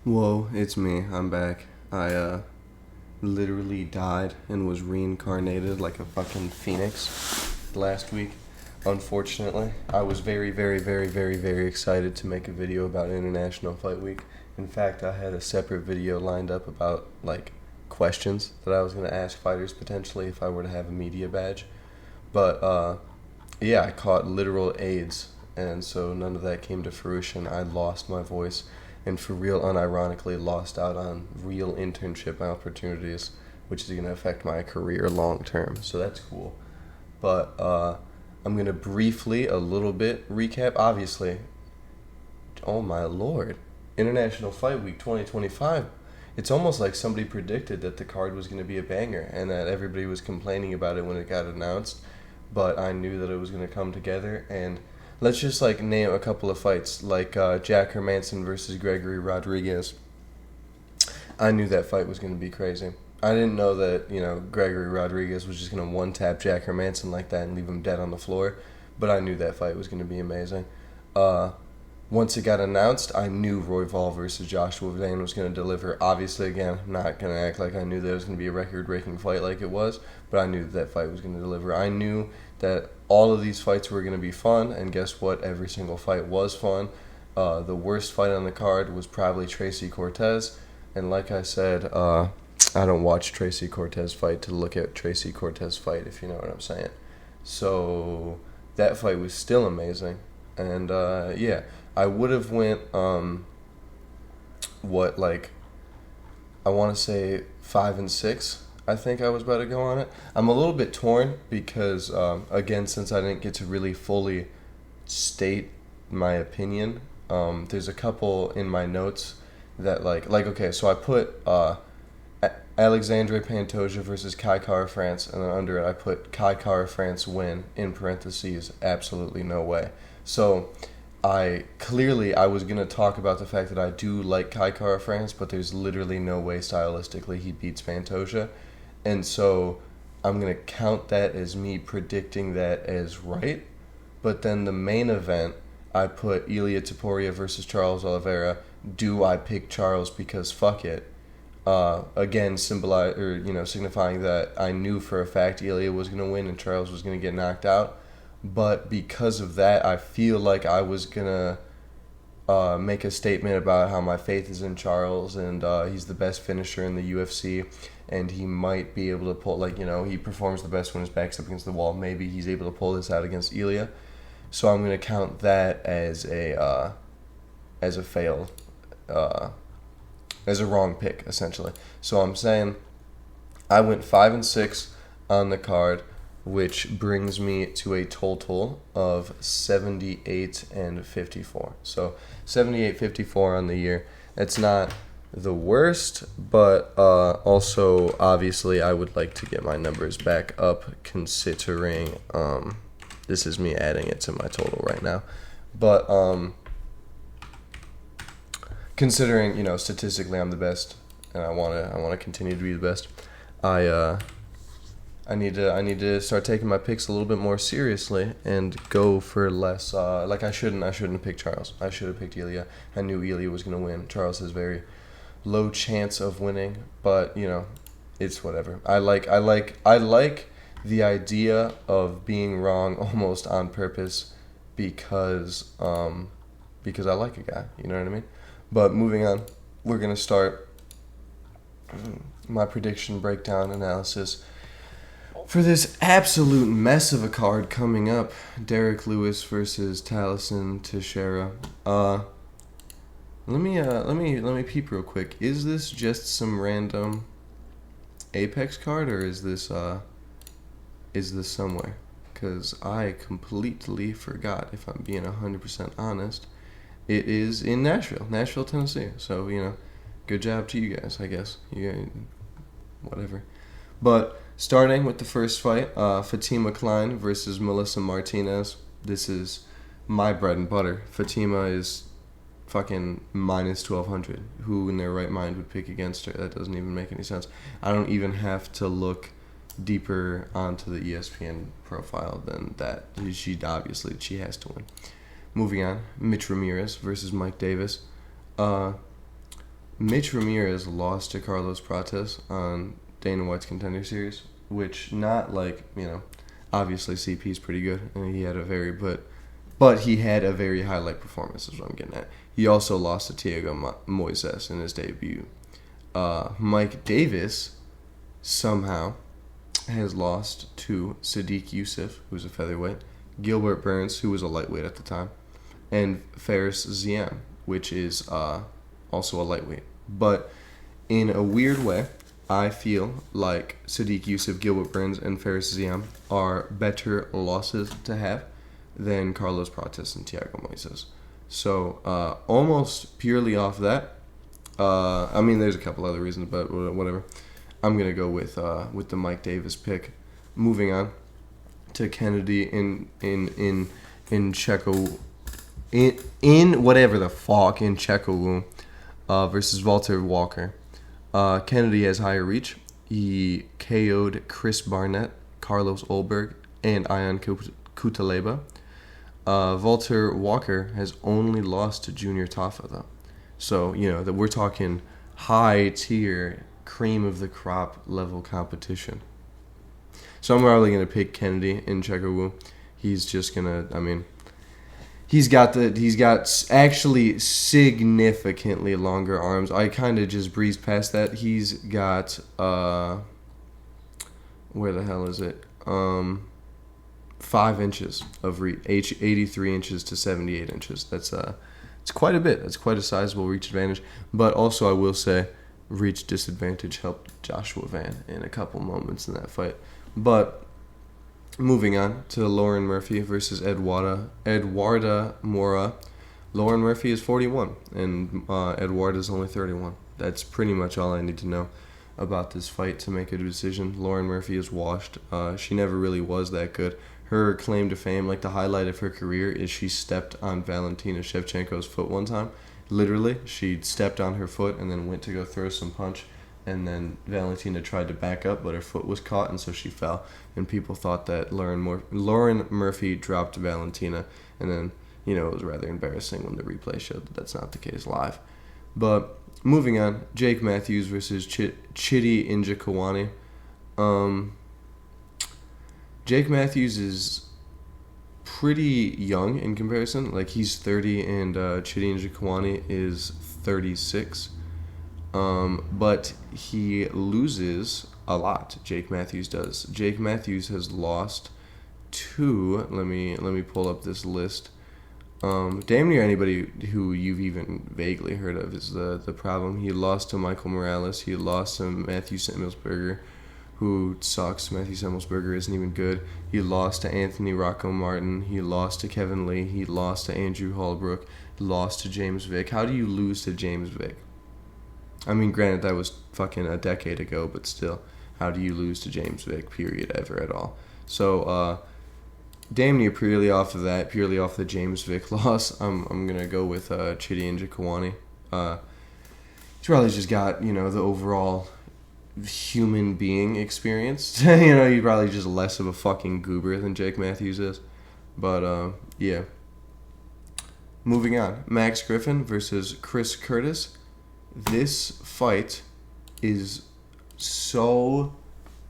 Whoa, it's me. I'm back. I literally died and was reincarnated like a fucking phoenix last week. Unfortunately, I was very, very, very, very, very excited to make a video about International Fight Week. In fact, I had a separate video lined up about like questions that I was going to ask fighters potentially if I were to have a media badge. But yeah, I caught literal AIDS, and so none of that came to fruition. I lost my voice and for real unironically lost out on real internship opportunities, which is going to affect my career long term. So that's cool. But I'm going to briefly, a little bit, recap. Obviously, oh my lord, International Fight Week 2025. It's almost like somebody predicted that the card was going to be a banger and that everybody was complaining about it when it got announced. But I knew that it was going to come together, and let's just like name a couple of fights, like Jack Hermanson versus Gregory Rodriguez. I knew that fight was going to be crazy. I didn't know that, Gregory Rodriguez was just going to one-tap Jack Hermanson like that and leave him dead on the floor, but I knew that fight was going to be amazing. Once it got announced, I knew Royval versus Joshua Zane was going to deliver. Obviously, again, I'm not going to act like I knew that it was going to be a record-breaking fight like it was, but I knew that fight was going to deliver. I knew that all of these fights were going to be fun, and guess what? Every single fight was fun. The worst fight on the card was probably Tracy Cortez, and like I said, I don't watch Tracy Cortez fight to look at Tracy Cortez fight, if you know what I'm saying. So that fight was still amazing, and yeah. I would have went, I want to say 5 and 6. I think I was about to go on it. I'm a little bit torn because, again, since I didn't get to really fully state my opinion, there's a couple in my notes that, okay, so I put Alexandre Pantoja versus Kai Kara France, and then under it I put Kai Kara France win, in parentheses, absolutely no way. So I was going to talk about the fact that I do like Kai Kara France, but there's literally no way stylistically he beats Pantoja. And so I'm going to count that as me predicting that as right. But then the main event, I put Ilia Topuria versus Charles Oliveira. Do I pick Charles because fuck it? Again, signifying that I knew for a fact Ilia was going to win and Charles was going to get knocked out. But because of that, I feel like I was going to make a statement about how my faith is in Charles, and he's the best finisher in the UFC, and he might be able to pull, he performs the best when his back's up against the wall. Maybe he's able to pull this out against Ilia. So I'm going to count that as a fail, as a wrong pick, essentially. So I'm saying I went 5 and 6 on the card, which brings me to a total of 78 and 54. So 78-54 on the year. That's not the worst, but also obviously I would like to get my numbers back up, considering this is me adding it to my total right now. But considering, statistically I'm the best and I want to continue to be the best, I need to start taking my picks a little bit more seriously and go for less. I shouldn't have picked Charles. I should have picked Ilia. I knew Ilia was going to win. Charles has very low chance of winning, but it's whatever. I like the idea of being wrong almost on purpose because I like a guy. You know what I mean? But moving on, we're gonna start my prediction breakdown analysis for this absolute mess of a card coming up. Derrick Lewis versus Taliesin Teixeira. Let me peep real quick. Is this just some random Apex card, or is this somewhere? Because I completely forgot, if I'm being 100% honest. It is in Nashville, Tennessee. So, good job to you guys, I guess. Whatever. But starting with the first fight, Fatima Kline versus Melissa Martinez. This is my bread and butter. Fatima is fucking minus 1,200. Who in their right mind would pick against her? That doesn't even make any sense. I don't even have to look deeper onto the ESPN profile than that. She has to win. Moving on, Mitch Ramirez versus Mike Davis. Mitch Ramirez lost to Carlos Prates on Dana White's Contender Series, which not like, obviously CP's pretty good, and he had a very, but he had a very highlight performance is what I'm getting at. He also lost to Thiago Moises in his debut. Mike Davis somehow has lost to Sadiq Youssef, who's a featherweight, Gilbert Burns, who was a lightweight at the time, and Faris Ziam, which is also a lightweight. But in a weird way, I feel like Sadiq Youssef, Gilbert Burns, and Faris Ziam are better losses to have than Carlos Prates and Thiago Moises. So almost purely off that, there's a couple other reasons, but whatever. I'm gonna go with the Mike Davis pick. Moving on to Kennedy in Czechou in whatever the fuck in Njokuani versus Valter Walker. Kennedy has higher reach. He KO'd Chris Barnett, Carlos Olberg, and Ion Kutaleba. Valter Walker has only lost to Junior Tafa, though. So, that we're talking high-tier, cream-of-the-crop level competition. So I'm probably going to pick Kennedy in Njokuani. He's just going to, he's got actually significantly longer arms. I kind of just breezed past that. He's got, where the hell is it? 5 inches of reach, 83 inches to 78 inches. That's it's quite a bit. That's quite a sizable reach advantage. But also, I will say, reach disadvantage helped Joshua Van in a couple moments in that fight. But moving on to Lauren Murphy versus Eduarda Moura. Lauren Murphy is 41, and Eduarda is only 31. That's pretty much all I need to know about this fight to make a decision. Lauren Murphy is washed. She never really was that good. Her claim to fame, like the highlight of her career, is she stepped on Valentina Shevchenko's foot one time. Literally, she stepped on her foot and then went to go throw some punch, and then Valentina tried to back up, but her foot was caught, and so she fell. And people thought that Lauren Murphy dropped Valentina, and then, it was rather embarrassing when the replay showed that that's not the case live. But moving on, Jake Matthews versus Chidi Njokuani. Jake Matthews is pretty young in comparison. Like, he's 30 and Chidi Njokuani is 36. But he loses a lot. Jake Matthews does. Jake Matthews has lost to, let me pull up this list. Damn near anybody who you've even vaguely heard of is the problem. He lost to Michael Morales. He lost to Matthew Semmelsberger, who sucks. Matthew Semmelsberger isn't even good. He lost to Anthony Rocco Martin. He lost to Kevin Lee. He lost to Andrew Hallbrook. Lost to James Vick. How do you lose to James Vick? Granted, that was fucking a decade ago, but still, how do you lose to James Vick, period, ever at all? So, damn near purely off of that, purely off the James Vick loss, I'm going to go with Chidi Njokuani. He's probably just got, the overall human being experience. He's probably just less of a fucking goober than Jake Matthews is. But, yeah. Moving on. Max Griffin versus Chris Curtis. This fight is so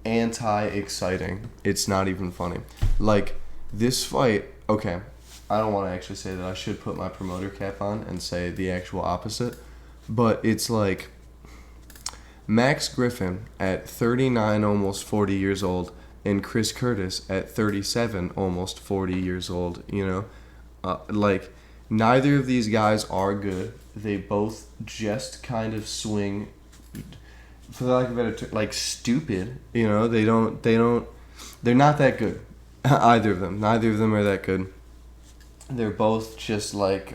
anti-exciting. It's not even funny. Like, this fight, okay, I don't want to actually say that. I should put my promoter cap on and say the actual opposite. But it's like Max Griffin at 39, almost 40 years old, and Chris Curtis at 37, almost 40 years old, like, neither of these guys are good. They both just kind of swing, for the lack of a better term, like stupid. They're not that good. Either of them. Neither of them are that good. They're both just like,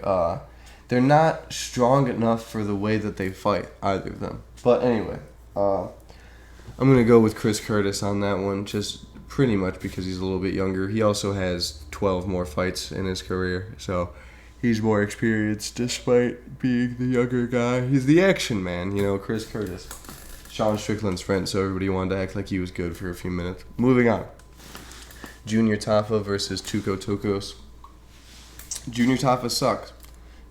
they're not strong enough for the way that they fight, either of them. But anyway, I'm going to go with Chris Curtis on that one, just pretty much because he's a little bit younger. He also has 12 more fights in his career, so he's more experienced despite being the younger guy. He's the action man, Chris Curtis. Sean Strickland's friend, so everybody wanted to act like he was good for a few minutes. Moving on. Junior Tafa versus Tuco Tokkos. Junior Tafa sucks.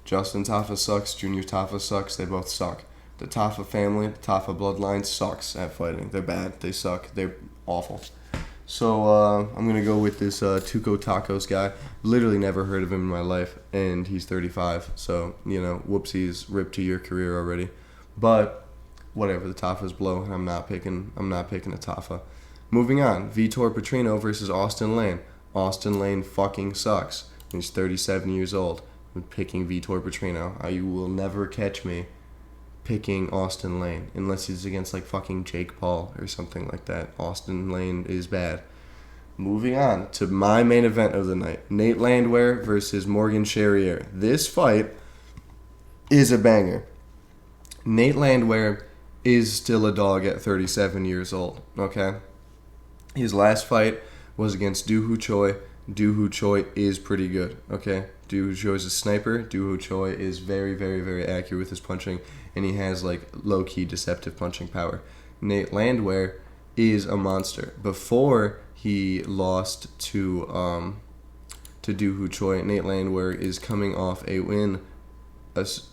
Justin Tafa sucks. Junior Tafa sucks. They both suck. The Tafa family, the Tafa bloodline sucks at fighting. They're bad. They suck. They're awful. So I'm going to go with this Tuco Tokkos guy. Literally never heard of him in my life, and he's 35. So, whoopsies, rip to your career already. But whatever, the Tafas blow, and I'm not picking a Tafa. Moving on, Vitor Petrino versus Austen Lane. Austen Lane fucking sucks. He's 37 years old. I'm picking Vitor Petrino. You will never catch me picking Austen Lane unless he's against like fucking Jake Paul or something like that. Austen Lane is bad. Moving on to my main event of the night, Nate Landwehr versus Morgan Charriere. This fight is a banger. Nate Landwehr is still a dog at 37 years old, okay? His last fight was against Do Hoo Choi. Do Hoo Choi is pretty good, okay? Do Hoo Choi is a sniper. Do Hoo Choi is very, very, very accurate with his punching, and he has like low-key deceptive punching power. Nate Landwehr is a monster. Before he lost to Do Hoo Choi, Nate Landwehr is coming off a win to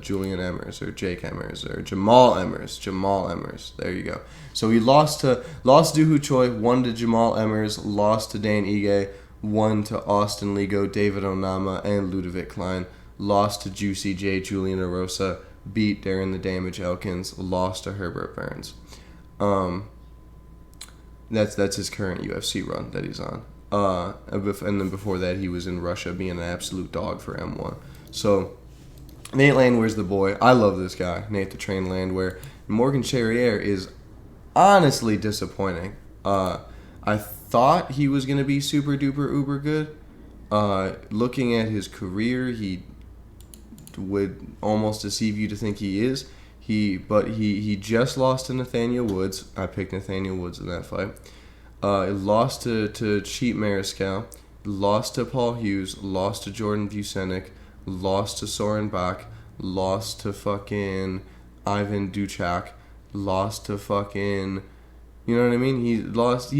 Julian Emmers or Jake Emmers or Jamal Emmers. There you go. So he lost to Do Hoo Choi, won to Jamal Emmers, lost to Dane Ige, won to Austin Ligo, David Onama, and Ludovic Kline. Lost to Juicy J, Julian Erosa, beat Darren the Damage Elkins, lost to Herbert Burns. That's his current UFC run that he's on. And then before that, he was in Russia being an absolute dog for M1. So, Nate Landwehr's the boy. I love this guy, Nate the Train Landwehr. Morgan Charriere is honestly disappointing. I thought he was going to be super duper uber good. Looking at his career, he would almost deceive you to think he is. But he just lost to Nathaniel Woods. I picked Nathaniel Woods in that fight. Lost to Cheat Mariscal, lost to Paul Hughes, lost to Jordan Vucenic, lost to Soren Bach, lost to fucking Ivan Duchak, lost to fucking, you know what I mean? He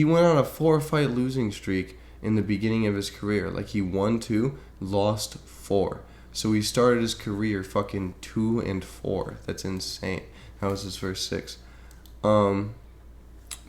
went on a 4-fight losing streak in the beginning of his career. Like, he won 2, lost 4. So he started his career fucking 2-4. That's insane. That was his first 6.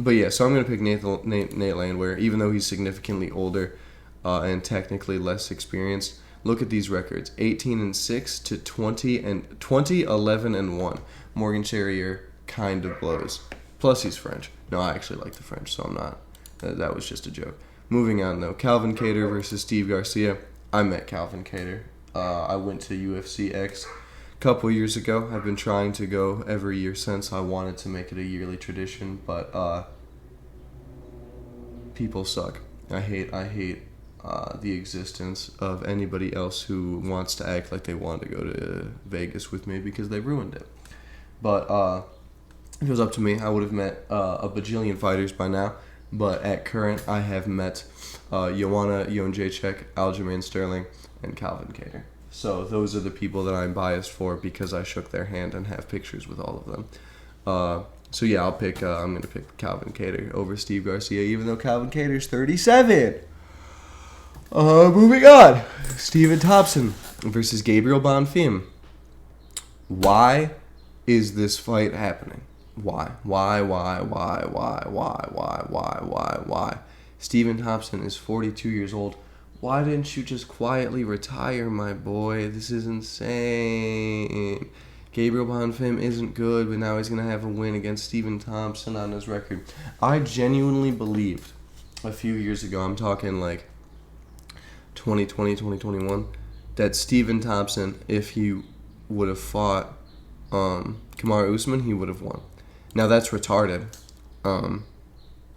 But yeah, so I'm going to pick Nate Landwehr, even though he's significantly older and technically less experienced. Look at these records: 18-6 to 11-1. Morgan Charriere kind of blows. Plus, he's French. No, I actually like the French, so I'm not. That was just a joke. Moving on, though. Calvin Kattar versus Steve Garcia. I met Calvin Kattar. I went to UFC X a couple years ago. I've been trying to go every year since. I wanted to make it a yearly tradition, but people suck. I hate the existence of anybody else who wants to act like they want to go to Vegas with me because they ruined it. But if it was up to me, I would have met a bajillion fighters by now. But at current, I have met Joanna Jędrzejczyk, Aljamain Sterling, and Calvin Kattar. So those are the people that I'm biased for because I shook their hand and have pictures with all of them. So yeah, I'm going to pick Calvin Kattar over Steve Garcia, even though Calvin Kattar's 37. Moving on. Stephen Thompson versus Gabriel Bonfim. Why is this fight happening? Why? Stephen Thompson is 42 years old. Why didn't you just quietly retire, my boy? This is insane. Gabriel Bonfim isn't good, but now he's going to have a win against Stephen Thompson on his record. I genuinely believed a few years ago, I'm talking like 2020, 2021, that Stephen Thompson, if he would have fought Kamaru Usman, he would have won. Now that's retarded,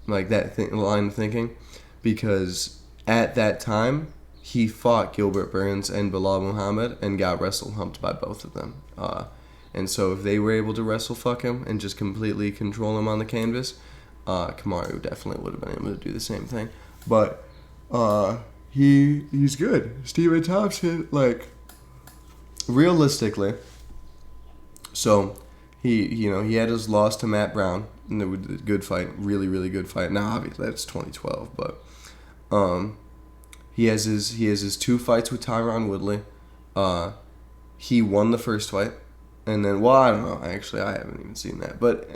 like that line of thinking, because at that time, he fought Gilbert Burns and Bilal Muhammad and got wrestle humped by both of them. And so if they were able to wrestle fuck him and just completely control him on the canvas, Kamaru definitely would have been able to do the same thing. But he's good. Stephen Thompson, like, realistically, so he had his loss to Matt Brown, and it was a good fight, really, really good fight. Now, obviously, that's 2012, but he has his 2 fights with Tyron Woodley. He won the first fight. And then, well, I don't know. Actually, I haven't even seen that. But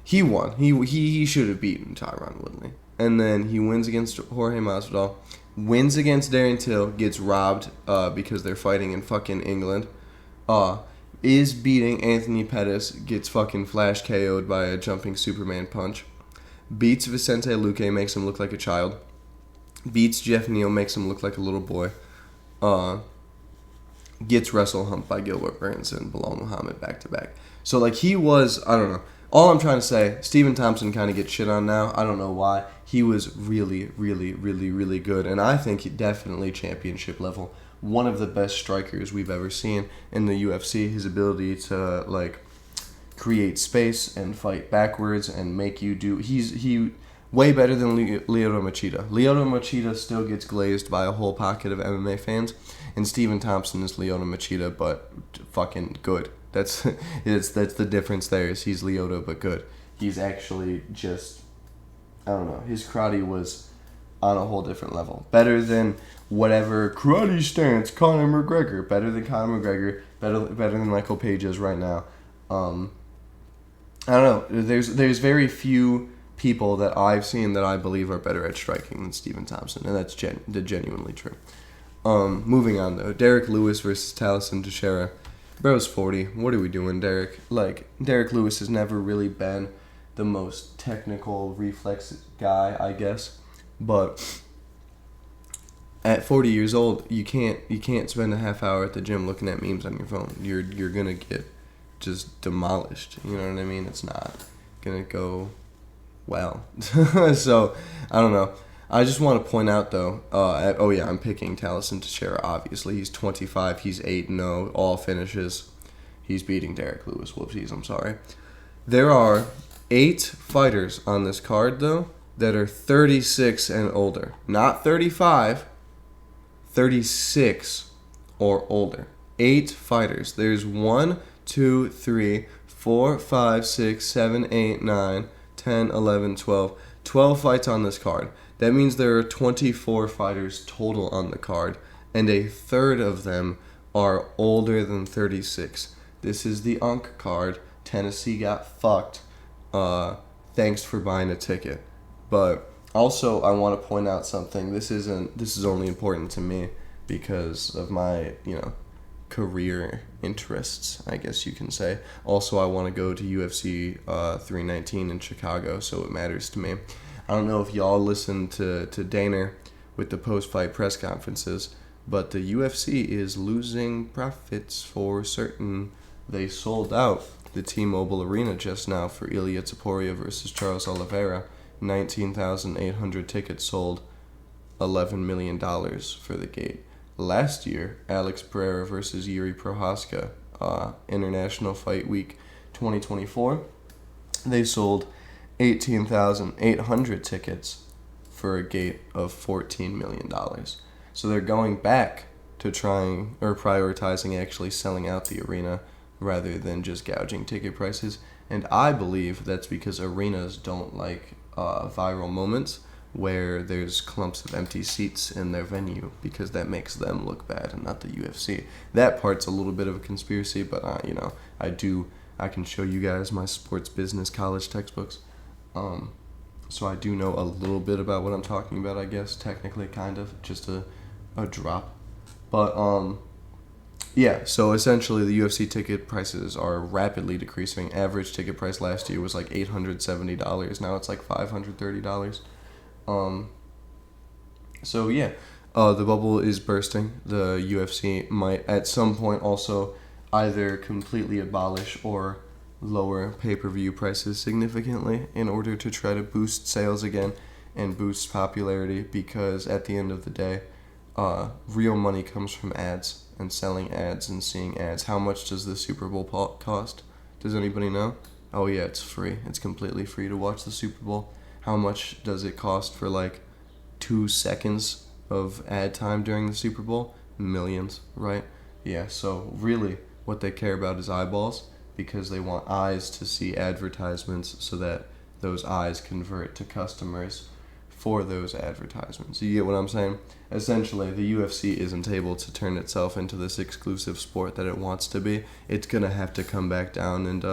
he won. He should have beaten Tyron Woodley. And then he wins against Jorge Masvidal. Wins against Darren Till. Gets robbed because they're fighting in fucking England. Is beating Anthony Pettis. Gets fucking flash KO'd by a jumping Superman punch. Beats Vicente Luque. Makes him look like a child. Beats Jeff Neal. Makes him look like a little boy. Gets wrestle humped by Gilbert Burns and Bilal Muhammad back to back. So, like, he was, I don't know. All I'm trying to say, Stephen Thompson kind of gets shit on now. I don't know why. He was really, really, really, really good. And I think he definitely championship level. One of the best strikers we've ever seen in the UFC. His ability to, like, create space and fight backwards and make you do... He way better than Lyoto Machida. Lyoto Machida still gets glazed by a whole pocket of MMA fans. And Stephen Thompson is Lyoto Machida, but fucking good. That's the difference there. Is he's Lyoto, but good. He's actually just, I don't know. His karate was on a whole different level. Better than whatever karate stance Conor McGregor. Better than Conor McGregor. Better than Michael Page is right now. I don't know. There's very few people that I've seen that I believe are better at striking than Stephen Thompson, and that's genuinely true. Moving on though, Derrick Lewis versus Taliesin Teixeira. Bro's 40. What are we doing, Derrick? Like, Derrick Lewis has never really been the most technical reflex guy, I guess. But at 40 years old, you can't spend a half hour at the gym looking at memes on your phone. You're gonna get just demolished. You know what I mean? It's not gonna go well. So I don't know. I just want to point out, though, I'm picking Taliesin Teixeira, obviously. He's 25, he's 8-0, all finishes. He's beating Derrick Lewis. Whoopsies, I'm sorry. There are 8 fighters on this card, though, that are 36 and older. Not 35, 36 or older. 8 fighters. There's 1, 2, 3, 4, 5, 6, 7, 8, 9, 10, 11, 12. 12 fights on this card. That means there are 24 fighters total on the card, and a third of them are older than 36. This is the UNC card. Tennessee got fucked. Thanks for buying a ticket. But also, I want to point out something. This is only important to me because of my, career interests, I guess you can say. Also, I want to go to UFC 319 in Chicago, so it matters to me. I don't know if y'all listen to Dana with the post-fight press conferences, but the UFC is losing profits for certain. They sold out the T-Mobile Arena just now for Ilia Topuria versus Charles Oliveira. 19,800 tickets sold, $11 million for the gate. Last year, Alex Pereira versus Yuri Prohaska, International Fight Week 2024, they sold 18,800 tickets for a gate of $14 million. So they're going back to trying or prioritizing actually selling out the arena rather than just gouging ticket prices. And I believe that's because arenas don't like viral moments where there's clumps of empty seats in their venue because that makes them look bad and not the UFC. That part's a little bit of a conspiracy, but I can show you guys my sports business college textbooks. So I do know a little bit about what I'm talking about, I guess, technically, kind of, just a drop. But, so essentially the UFC ticket prices are rapidly decreasing. Average ticket price last year was like $870. Now it's like $530. The bubble is bursting. The UFC might at some point also either completely abolish or lower pay-per-view prices significantly in order to try to boost sales again and boost popularity, because at the end of the day, real money comes from ads and selling ads and seeing ads. How much does the Super Bowl cost? Does anybody know? Oh yeah, it's free. It's completely free to watch the Super Bowl. How much does it cost for like 2 seconds of ad time during the Super Bowl? Millions, right? Yeah, so really what they care about is eyeballs, because they want eyes to see advertisements so that those eyes convert to customers for those advertisements. You get what I'm saying? Essentially, the UFC isn't able to turn itself into this exclusive sport that it wants to be. It's going to have to come back down and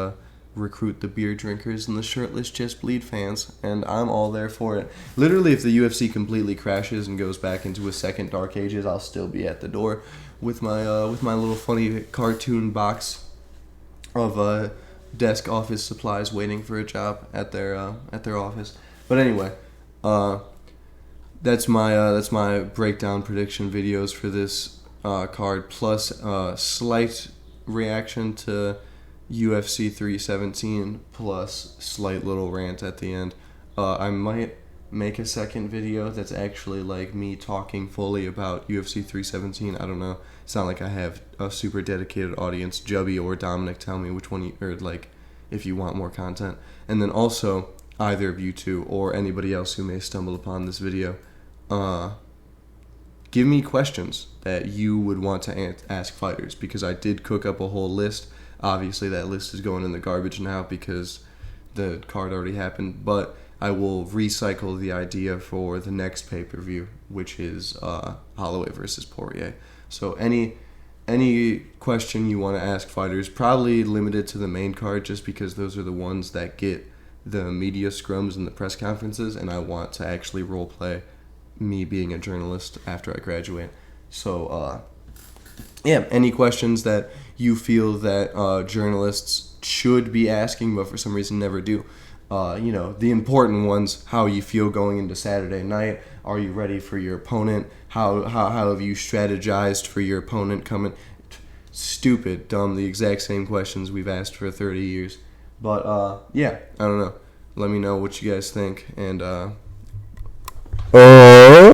recruit the beer drinkers and the shirtless just bleed fans, and I'm all there for it. Literally, if the UFC completely crashes and goes back into a second Dark Ages, I'll still be at the door with my little funny cartoon box of desk office supplies waiting for a job at their office. But anyway, that's my breakdown prediction videos for this card, plus slight reaction to UFC 317, plus slight little rant at the end. I might make a second video that's actually like me talking fully about UFC 317. I don't know. It's not like I have a super dedicated audience. Jubby or Dominic, tell me which one or like if you want more content. And then also, either of you two or anybody else who may stumble upon this video, give me questions that you would want to ask fighters, because I did cook up a whole list. Obviously, that list is going in the garbage now because the card already happened, but I will recycle the idea for the next pay-per-view, which is Holloway versus Poirier. So any question you want to ask fighters, probably limited to the main card, just because those are the ones that get the media scrums and the press conferences, and I want to actually role play me being a journalist after I graduate. So, yeah, any questions that you feel that journalists should be asking but for some reason never do. The important ones: how you feel going into Saturday night. Are you ready for your opponent? How have you strategized for your opponent coming? Stupid, dumb, the exact same questions we've asked for 30 years. But, yeah, I don't know. Let me know what you guys think, and,